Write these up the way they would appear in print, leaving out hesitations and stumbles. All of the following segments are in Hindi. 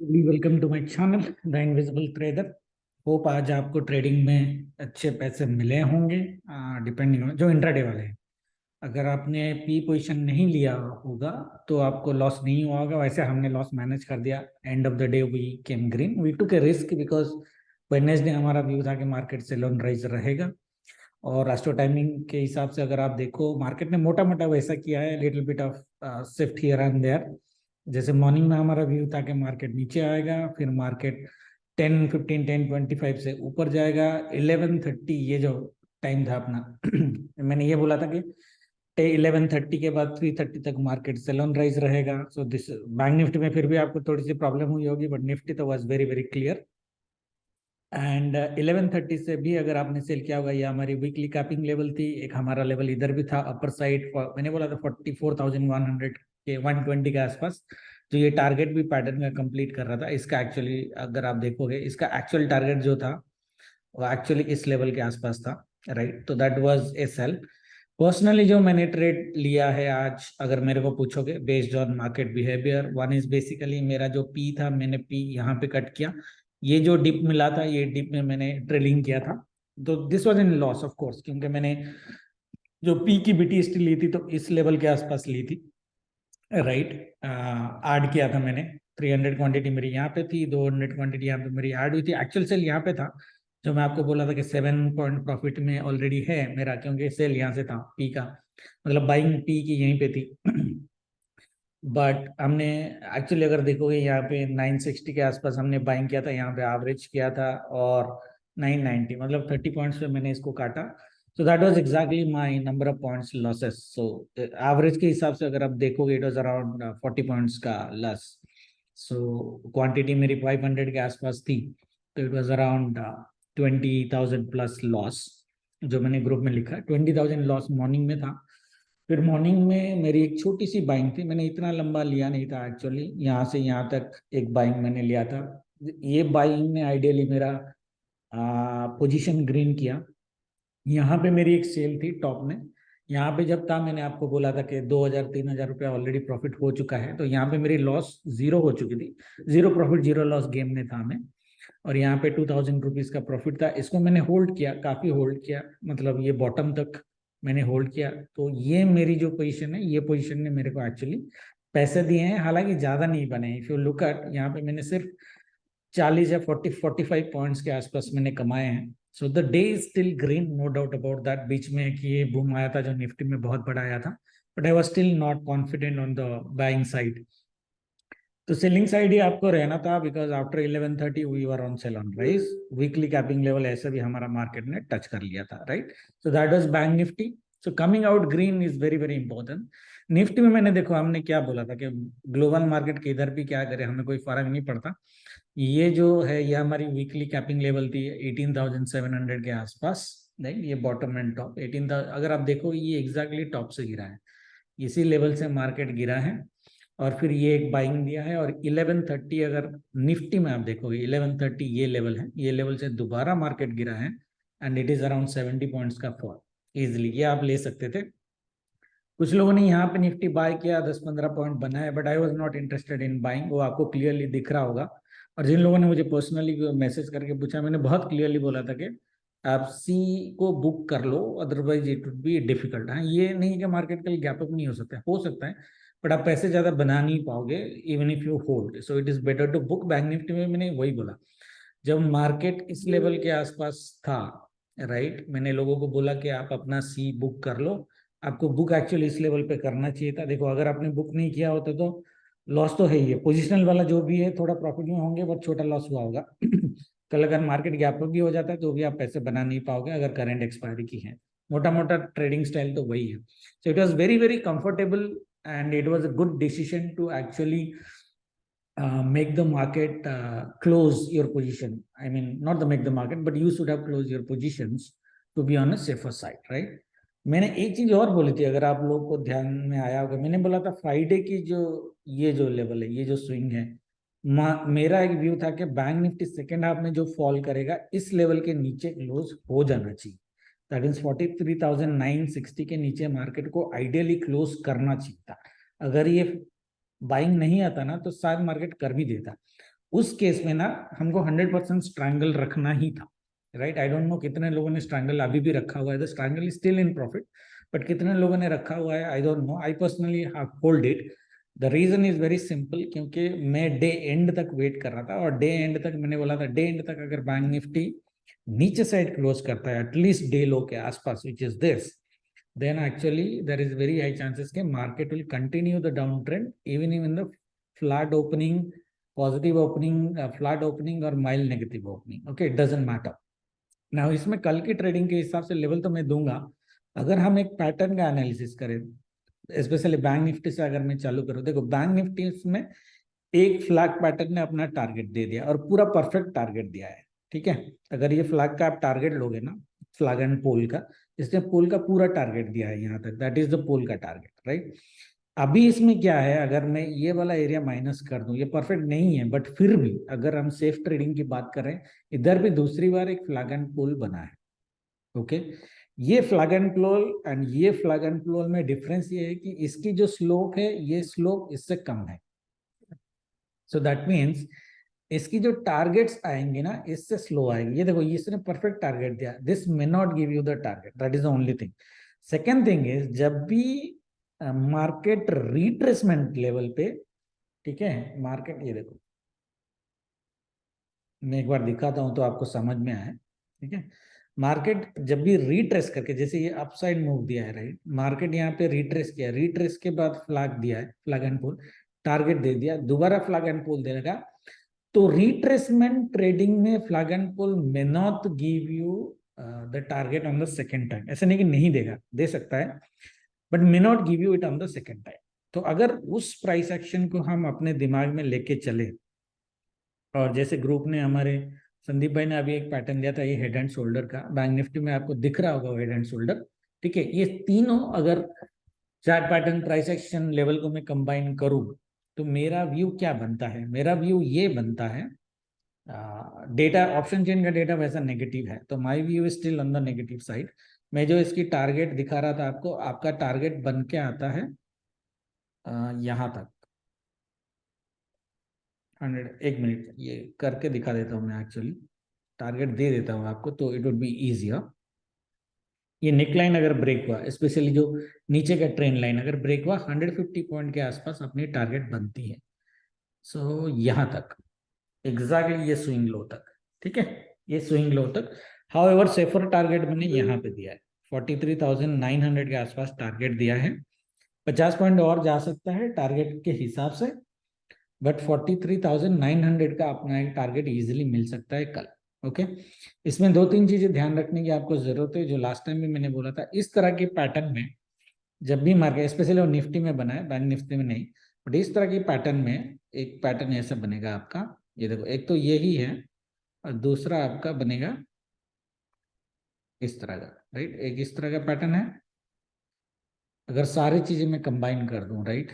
Welcome to my channel the invisible trader. Hope आज आपको ट्रेडिंग में अच्छे पैसे मिले होंगे। डिपेंडिंग जो इंट्राडे वाले हैं, अगर आपने पी पोजीशन नहीं लिया होगा तो आपको लॉस नहीं हुआ होगा। वैसे हमने लॉस मैनेज कर दिया। End of the day we came green. We took a risk because Wednesday हमारा व्यू था कि मार्केट से लोन राइज रहेगा। और एस्ट्रो टाइमिंग के हिसाब से अगर आप देखो, मार्केट ने मोटा मोटा वैसा किया है, little bit of shift here and there. जैसे मॉर्निंग में हमारा व्यू था कि मार्केट नीचे आएगा, फिर मार्केट 10:15 10:25 से ऊपर जाएगा। 11:30 ये जो टाइम था अपना मैंने ये बोला था कि 11:30 के बाद 3:30 तक मार्केट सेलोन राइज रहेगा। सो दिस बैंक निफ्टी में फिर भी आपको थोड़ी सी प्रॉब्लम हुई होगी, बट निफ्टी तो was very very clear. And 11:30 से भी अगर आपने सेल किया होगा, ये हमारी वीकली कैपिंग लेवल थी। एक हमारा लेवल इधर भी था अपर साइड, मैंने बोला था 44,100 के 120 के आसपास। तो ये टारगेट भी पैटर्न का कंप्लीट कर रहा था। इसका एक्चुअली अगर आप देखोगे, इसका एक्चुअल टारगेट जो था वो एक्चुअली इस लेवल के आसपास था, राइट। तो that was a sell. Personally जो मैंने ट्रेड लिया है आज, अगर मेरे को पूछोगे based on market behaviour, one is basically मेरा जो पी था, मैंने पी यहाँ पे कट किया। ये जो डिप मिला था, ये डिप में मैंने ट्रेलिंग किया था। तो this was in loss of course, क्योंकि मैंने जो पी की बीटीएसटी ली थी तो इस लेवल के आसपास ली थी, राइट। ऐड किया था मैंने। 300 क्वांटिटी मेरी यहाँ पे थी, 200 क्वांटिटी यहाँ पे मेरी ऐड हुई थी। एक्चुअल सेल यहाँ पे था, जो मैं आपको बोला था कि 7 पॉइंट प्रॉफिट में ऑलरेडी है मेरा, क्योंकि सेल यहाँ से था पी का, मतलब बाइंग पी की यहीं पे थी। बट हमने एक्चुअली अगर देखोगे यहाँ पे 960 के आसपास हमने बाइंग किया था, यहाँ पे एवरेज किया था, और 990 मतलब 30 पॉइंट्स पे मैंने इसको काटा। सो that was exactly my number of points losses. So average के हिसाब से अगर आप देखोगे, इट वाज अराउंड 40 पॉइंट्स का लॉस। सो क्वांटिटी मेरी 500 के आसपास थी, तो it was around 20,000 plus loss. जो मैंने ग्रुप में लिखा 20,000 लॉस मॉर्निंग में था। फिर मॉर्निंग में मेरी एक छोटी सी बाइंग थी, मैंने इतना लंबा लिया नहीं था एक्चुअली, यहाँ से यहाँ तक एक बाइंग मैंने लिया था। ये बाइंग ने आइडियली मेरा पोजीशन ग्रीन किया। यहाँ पे मेरी एक सेल थी टॉप में। यहाँ पे जब था, मैंने आपको बोला था कि 2,000 3,000 रुपया ऑलरेडी प्रॉफिट हो चुका है, तो यहाँ पे मेरी लॉस जीरो हो चुकी थी। Zero profit zero loss game में था मैं। और यहाँ पे 2,000 रुपीज का प्रॉफिट था। इसको मैंने होल्ड किया, काफी होल्ड किया, मतलब ये बॉटम तक मैंने होल्ड किया। तो ये मेरी जो पोजीशन है, ये पोजीशन ने मेरे को एक्चुअली पैसे दिए हैं, हालांकि ज्यादा नहीं बने। इफ यू लुक एट, यहाँ पे मैंने सिर्फ 40 या 45 पॉइंट्स के आसपास मैंने कमाए हैं। So the day is still green, no doubt about that. बीच में कि ये बूम आया था जो निफ्टी में बहुत बड़ा आया था, but I was still not confident on the buying side. तो सेलिंग साइड ही आपको रहना था, because after 11:30 we were on sell on rise. Weekly capping level ऐसे भी हमारा मार्केट ने टच कर लिया था, right. So that was bank Nifty. So coming out green is very very important. Nifty में मैंने देखो, हमने क्या बोला था कि ग्लोबल मार्केट के इधर भी क्या करे, हमें कोई फर्क नहीं पड़ता। ये जो है, ये हमारी वीकली कैपिंग लेवल थी 18,700 के आसपास, नहीं ये बॉटम एंड टॉप 18,000। अगर आप देखो, ये एग्जैक्टली टॉप से गिरा है, इसी लेवल से मार्केट गिरा है। और फिर ये एक बाइंग दिया है, और 11:30 अगर निफ्टी में आप देखोगे, 11:30 ये लेवल है, ये लेवल से दोबारा मार्केट गिरा है। And it is around 70 points का फॉल। इजिली ये आप ले सकते थे। कुछ लोगों ने यहाँ पे निफ्टी बाय किया, 10-15 पॉइंट बना है, but I was not interested in buying. वो आपको क्लियरली दिख रहा होगा। और जिन लोगों ने मुझे पर्सनली मैसेज करके पूछा, मैंने बहुत क्लियरली बोला था कि आप सी को बुक कर लो, otherwise it would be difficult. हाँ, ये नहीं कि मार्केट कल गैप अप नहीं हो सकता है, बट आप पैसे ज्यादा बना नहीं पाओगे even if you hold. So it is better to book. Bank Nifty में मैंने वही बोला, जब मार्केट इस लेवल के आसपास था, राइट, मैंने लोगों को बोला कि आप अपना सी बुक कर लो। आपको बुक एक्चुअली इस लेवल पे करना चाहिए था। देखो, अगर आपने बुक नहीं किया होता तो लॉस तो है ही है। पोजिशनल वाला जो भी है, थोड़ा प्रॉफिट में होंगे, बट छोटा लॉस हुआ होगा। कल अगर मार्केट गैप अप भी हो जाता है तो भी आप पैसे बना नहीं पाओगे, अगर करंट एक्सपायरी की है। मोटा मोटा ट्रेडिंग स्टाइल तो वही है। So it was very very comfortable, and it was a good decision to actually make the market close your position. I mean, not the make the market, but you should have closed your positions to be on a safer side, right? मैंने एक चीज और बोली थी, अगर आप लोग को ध्यान में आया होगा, मैंने बोला था फ्राइडे की जो ये जो लेवल है, ये जो स्विंग है, मेरा एक व्यू था कि बैंक निफ्टी सेकेंड हाफ में जो फॉल करेगा, इस लेवल के नीचे क्लोज हो जाना चाहिए। दैट मीन्स 43,960 के नीचे मार्केट को आइडियली क्लोज करना चाहिए था। अगर ये बाइंग नहीं आता ना, तो शायद मार्केट कर भी देता। उस केस में ना हमको 100% स्ट्रैंगल रखना ही था, राइट। आई डोंट नो कितने लोगों ने स्ट्रैंगल अभी भी रखा हुआ है, the strangle is still in profit, but कितने लोगों ने रखा हुआ है I don't know. I personally hold it. The reason is very simple, क्योंकि मैं डे एंड तक वेट कर रहा था, और डे एंड तक मैंने बोला था डे एंड तक अगर बैंक निफ्टी नीचे साइड क्लोज करता है एटलीस्ट डे लो के आसपास, which is this, then actually there is very high chances कि market will continue the downtrend even in the flat opening, positive opening, flat opening or mild negative opening. Okay, it doesn't matter. Now इसमें कल की ट्रेडिंग के हिसाब से लेवल तो मैं दूंगा। अगर हम एक पैटर्न का एनालिसिस करें, स्पेशली बैंक निफ्टी से अगर मैं चालू करूँ, देखो बैंक निफ्टी में एक फ्लैग पैटर्न ने अपना टारगेट दे दिया और पूरा परफेक्ट टारगेट दिया है, ठीक है। अगर ये फ्लैग का आप टारगेट लोगे ना, फ्लैग एंड पोल का, इसने पोल का पूरा टारगेट दिया है यहाँ तक, दैट इज द पोल का टारगेट, राइट। अभी इसमें क्या है, अगर मैं ये वाला एरिया माइनस कर दूं, ये परफेक्ट नहीं है, बट फिर भी अगर हम सेफ ट्रेडिंग की बात करें, इधर भी दूसरी बार एक फ्लैग एंड पोल बना है। ओके, ये फ्लैग एंड पोल एंड ये फ्लैग एंड पोल में डिफरेंस ये है कि इसकी जो स्लोप है, ये स्लोप इससे कम है। सो दैट मीन्स इसकी जो टारगेट्स आएंगे ना, इससे स्लो आएगी। ये देखो, इसने परफेक्ट टारगेट दिया, this may not give you the target, that is the only thing. Second thing is, जब भी मार्केट रिट्रेसमेंट लेवल पे, ठीक है, मार्केट, ये देखो मैं एक बार दिखाता हूं तो आपको समझ में आए, ठीक है। मार्केट जब भी रिट्रेस करके, जैसे ये अपसाइड मूव दिया है, राइट, मार्केट यहाँ पे रिट्रेस किया, रिट्रेस के बाद फ्लैग दिया है, फ्लैग एंड पोल टारगेट दे दिया, दोबारा फ्लैग एंड पोल देगा, तो रिट्रेसमेंट ट्रेडिंग में flag and pole may not give you the target on the second time. ऐसा नहीं कि नहीं देगा, दे सकता है, but may not give you it on the second time. तो अगर उस प्राइस एक्शन को हम अपने दिमाग में लेके चले, और जैसे ग्रुप ने हमारे संदीप भाई ने अभी एक पैटर्न दिया था, ये हेड एंड शोल्डर का, बैंक निफ्टी में आपको दिख रहा होगा हेड एंड शोल्डर, ठीक है। ये तीनों अगर chart pattern price action level को मैं कंबाइन करूं, तो मेरा व्यू क्या बनता है, मेरा व्यू ये बनता है, डेटा ऑप्शन चेन का डेटा वैसा नेगेटिव है, तो my view is still on the negative side. मैं जो इसकी टारगेट दिखा रहा था आपको, आपका टारगेट बन के आता है यहाँ तक 100। एक मिनट ये करके दिखा देता हूँ मैं, एक्चुअली टारगेट दे देता हूँ आपको तो इट वुड बी इजियर। ये नेकलाइन अगर ब्रेक हुआ, स्पेशली जो नीचे का ट्रेंड लाइन अगर ब्रेक हुआ, 150 पॉइंट के आसपास अपनी टारगेट बनती है। सो यहाँ तक एग्जैक्टली ये स्विंग लो तक, ठीक है, ये स्विंग लो तक। हाउएवर सेफर टारगेट मैंने यहाँ पे दिया है, 43,900 के आसपास टारगेट दिया है। 50 पॉइंट और जा सकता है टारगेट के हिसाब से, बट 43,900 का अपना एक टारगेट इजीली मिल सकता है कल। ओके, इसमें दो तीन चीजें ध्यान रखने की आपको जरूरत है, जो लास्ट टाइम भी मैंने बोला था, इस तरह के पैटर्न में जब भी मार्केट, स्पेशली वो निफ्टी में बना है, बैंक निफ्टी में नहीं, बट इस तरह की पैटर्न में एक पैटर्न ऐसा बनेगा आपका, ये देखो, एक तो यही है और दूसरा आपका बनेगा इस तरह का, राइट, एक इस तरह का पैटर्न है। अगर सारी चीजें मैं कंबाइन कर दूं, राइट,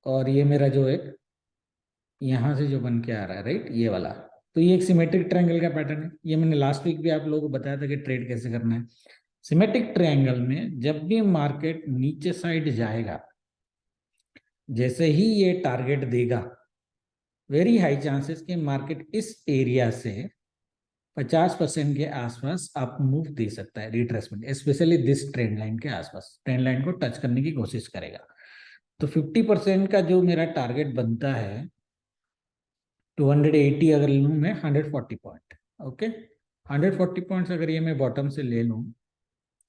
और ये मेरा जो एक यहाँ से जो बन के आ रहा है, राइट, ये वाला, तो ये एक सिमेट्रिक ट्रायंगल का पैटर्न है। ये मैंने लास्ट वीक भी आप लोगों को बताया था कि ट्रेड कैसे करना है। सिमेट्रिक ट्रायंगल में जब भी मार्केट नीचे साइड जाएगा, जैसे ही ये टारगेट देगा, वेरी हाई चांसेस कि मार्केट इस एरिया से 50% के आसपास आप मूव दे सकता है, retracement, specially this trend line के आसपास, ट्रेंड लाइन को टच करने की कोशिश करेगा। तो 50% का जो मेरा टारगेट बनता है 280, अगर लूँ मैं 140 पॉइंट, ओके, 140 पॉइंट्स अगर ये मैं बॉटम से ले लूँ,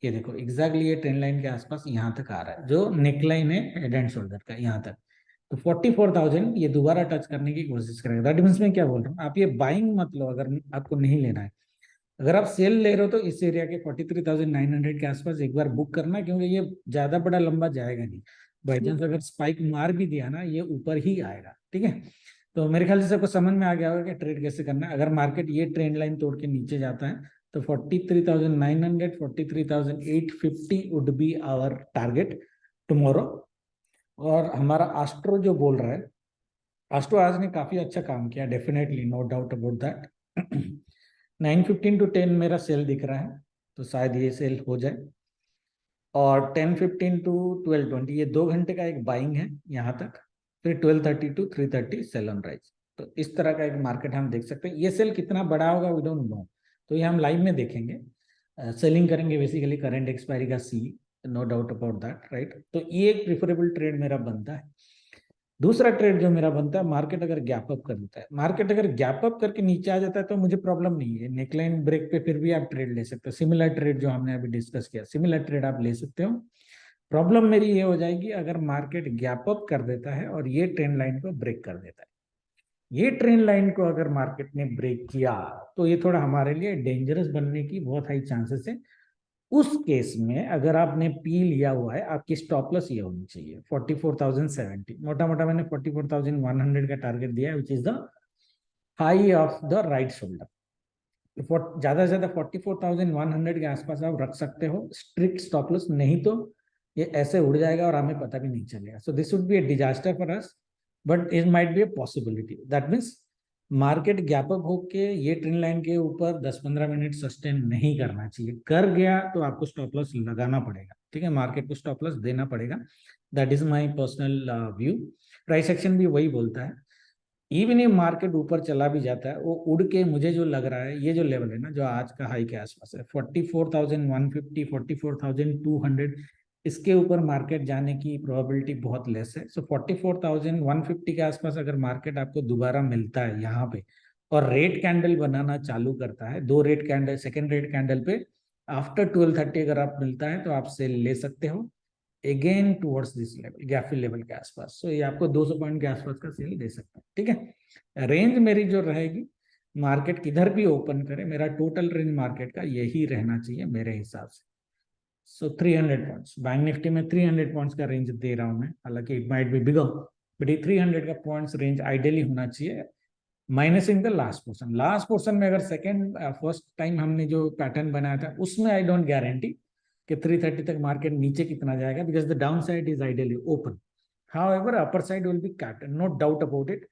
ये देखो एग्जैक्टली ये ट्रेंड लाइन के आसपास यहाँ तक आ रहा है, जो नेकलाइन है हेड एंड शोल्डर का, यहाँ तक। तो 44,000 ये दोबारा टच करने की कोशिश करेगा। दैट मीन्स मैं क्या बोल रहा हूँ, आप ये बाइंग मत लो अगर आपको नहीं लेना है। अगर आप सेल ले रहे हो तो इस एरिया के 43,900 के आसपास एक बार बुक करना, क्योंकि ये ज्यादा बड़ा लंबा जाएगा नहीं। बाई चांस अगर स्पाइक मार भी दिया ना, ये ऊपर ही आएगा, ठीक है। तो मेरे ख्याल से सबको समझ में आ गया होगा कि ट्रेड कैसे करना है। अगर मार्केट ये ट्रेंड लाइन तोड़ के नीचे जाता है, तो 43,900, 43,850 would be our target tomorrow. और हमारा एस्ट्रो जो बोल रहा है, एस्ट्रो आज ने काफी अच्छा काम किया, definitely, no doubt about that. 9:15 to 10 मेरा सेल दिख रहा है, तो शायद ये सेल हो जाए। और 10:15 to 12:20 ये 2 घंटे का एक बाइंग है यहाँ तक, फिर 12:30 to 3:30 सेल ऑन राइज। तो इस तरह का एक मार्केट हम देख सकते हैं। ये सेल कितना बड़ा होगा वी डोंट नो, तो ये हम लाइव में देखेंगे। सेलिंग करेंगे बेसिकली करंट एक्सपायरी का C, no doubt about that, right. तो ये एक प्रिफरेबल ट्रेड मेरा बनता है। दूसरा ट्रेड जो मेरा बनता है, मार्केट अगर गैप अप कर देता है, मार्केट अगर गैप अप करके नीचे आ जाता है तो मुझे प्रॉब्लम नहीं है, नेकलाइन ब्रेक पे फिर भी आप ट्रेड ले सकते हो। सिमिलर ट्रेड जो हमने अभी डिस्कस किया, सिमिलर ट्रेड आप ले सकते हो। प्रॉब्लम मेरी ये हो जाएगी अगर मार्केट गैप अप कर देता है और ये ट्रेंड लाइन को ब्रेक कर देता है। ये ट्रेंड लाइन को अगर मार्केट ने ब्रेक किया तो ये थोड़ा हमारे लिए डेंजरस बनने की बहुत हाई चांसेस है। उस केस में अगर आपने पी लिया हुआ है, आपकी स्टॉप लॉस ये होनी चाहिए 44,070। मोटा मोटा मैंने 44,100 का टारगेट दिया है, which is the high of the right shoulder. ज्यादा से ज्यादा 44,100 के आसपास आप रख सकते हो स्ट्रिक्ट स्टॉप लॉस, नहीं तो ये ऐसे उड़ जाएगा और हमें पता भी नहीं चलेगा। So this would be A disaster for us, but it might B a possibility. That means market gap up होके ये ट्रेंड लाइन के ऊपर 10-15 मिनट सस्टेन नहीं करना चाहिए। कर गया तो आपको स्टॉप लॉस लगाना पड़ेगा, ठीक है, मार्केट को स्टॉप लॉस देना पड़ेगा। That is my personal view. Price action भी वही बोलता है। इवन ये मार्केट ऊपर चला भी जाता है, वो उड़ के मुझे जो लग रहा है ये जो लेवल है ना, जो आज का हाई के आसपास है 44,150, 44,200, इसके ऊपर मार्केट जाने की प्रोबेबिलिटी बहुत लेस है। सो 44,150 के आसपास अगर मार्केट आपको दोबारा मिलता है यहाँ पे और रेड कैंडल बनाना चालू करता है, दो red candle, second red candle पे आफ्टर 12:30 अगर आप मिलता है तो आप सेल ले सकते हो again towards this level, gap fill level के आसपास। सो ये आपको 200 पॉइंट के आसपास का सेल दे सकता है, ठीक है। रेंज मेरी जो रहेगी, मार्केट किधर भी ओपन करे, मेरा टोटल रेंज मार्केट का यही रहना चाहिए मेरे हिसाब से। सो 300 पॉइंट्स, बैंक निफ्टी में 300 पॉइंट्स का रेंज दे रहा हूं मैं, हालांकि it might be bigger, but ये 300 का पॉइंट्स रेंज आइडियली होना चाहिए, minusing the last portion. Last portion में अगर सेकेंड फर्स्ट टाइम हमने जो पैटर्न बनाया था उसमें आई डोंट गारंटी कि 330 तक मार्केट नीचे कितना जाएगा, because the down side is ideally open, however upper side will be capped, no doubt about it.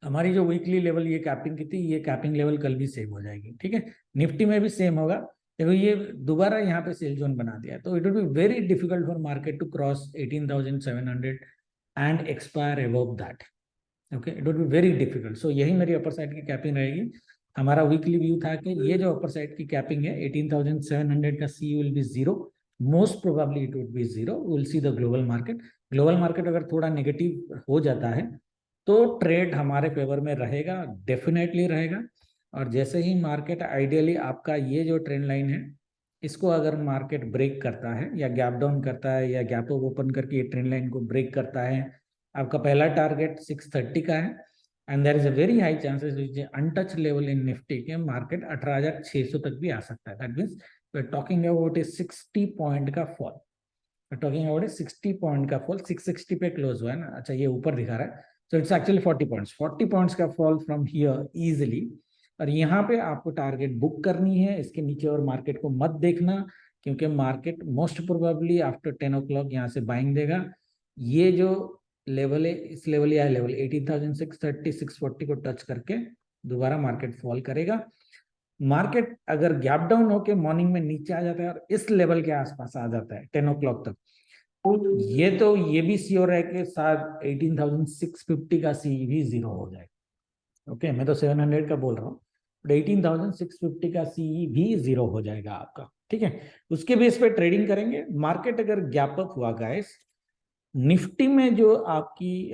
हमारी जो वीकली लेवल ये कैपिंग की थी, ये कैपिंग लेवल कल भी सेम हो जाएगी, ठीक है। निफ्टी में भी सेम होगा। देखो ये दोबारा यहाँ पे सेल जोन बना दिया, तो it will be very difficult for market to cross 18,700 and expire above that. Okay, it would be very difficult. So यही मेरी अपर साइड की कैपिंग रहेगी। हमारा वीकली व्यू था कि ये जो अपर साइड की कैपिंग है 18,700 का C will be zero, most probably it would be zero. Will see the global market. Global market अगर थोड़ा नेगेटिव हो जाता है तो ट्रेड हमारे फेवर में रहेगा, डेफिनेटली रहेगा। और जैसे ही मार्केट आइडियली आपका ये जो ट्रेंड लाइन है इसको अगर मार्केट ब्रेक करता है या गैप डाउन करता है या गैप अप ओपन करके ये ट्रेंड लाइन को ब्रेक करता है, आपका पहला टारगेट 630 का है and there is a very high chances which untouch level in Nifty के मार्केट 18,600 तक भी आ सकता है। That means we are talking about a 60 point का फॉल, टॉकिंग अबाउट 60 पॉइंट का फॉल। 660 पे क्लोज हुआ है ना, अच्छा ये ऊपर दिखा रहा है, so it's actually 40 points, 40 points का फॉल फ्रॉम हियर इजिली। और यहाँ पे आपको टारगेट बुक करनी है, इसके नीचे और मार्केट को मत देखना, क्योंकि market most probably after 10 o'clock यहाँ से बाइंग देगा। ये जो लेवल है, इस लेवल या लेवल 18,630 640 को टच करके दोबारा मार्केट फॉल करेगा। मार्केट अगर गैप डाउन होके मॉर्निंग में नीचे आ जाता है और इस लेवल के आसपास आ जाता है 10 o'clock तक, तो ये भी श्योर है कि साथ 18,650 का सी भी जीरो हो जाएगा। ओके, मैं तो 700 का बोल रहा हूँ, बट 18,650 का सी भी जीरो हो जाएगा आपका, ठीक है। उसके बेस पे ट्रेडिंग करेंगे। मार्केट अगर गैप अप हुआ गाइस, निफ्टी में जो आपकी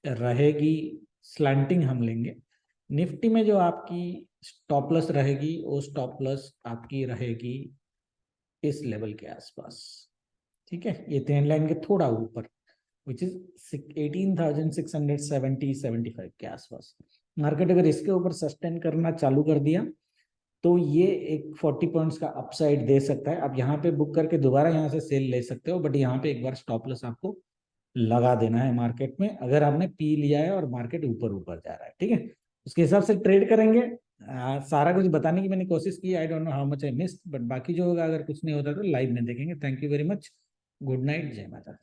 रहेगी स्लैंटिंग हम लेंगे। निफ्टी में जो आपकी स्टॉप लॉस रहेगी वो स्टॉप लॉस आपकी रहेगी इस लेवल के आसपास, ठीक है, ये ट्रेंड लाइन के थोड़ा ऊपर, विच इज 18,670-75 के आसपास। मार्केट अगर इसके ऊपर सस्टेन करना चालू कर दिया तो ये एक 40 पॉइंट्स का अपसाइड दे सकता है। आप यहाँ पे बुक करके दोबारा यहाँ से सेल ले सकते हो, बट यहाँ पे एक बार स्टॉप लॉस आपको लगा देना है मार्केट में, अगर आपने पी लिया है और मार्केट ऊपर ऊपर जा रहा है, ठीक है। उसके हिसाब से ट्रेड करेंगे। सारा कुछ बताने की मैंने कोशिश की, आई don't know how much I missed, but बाकी जो होगा अगर कुछ नहीं होता तो लाइव में देखेंगे। Thank you very much, good night, जय माता।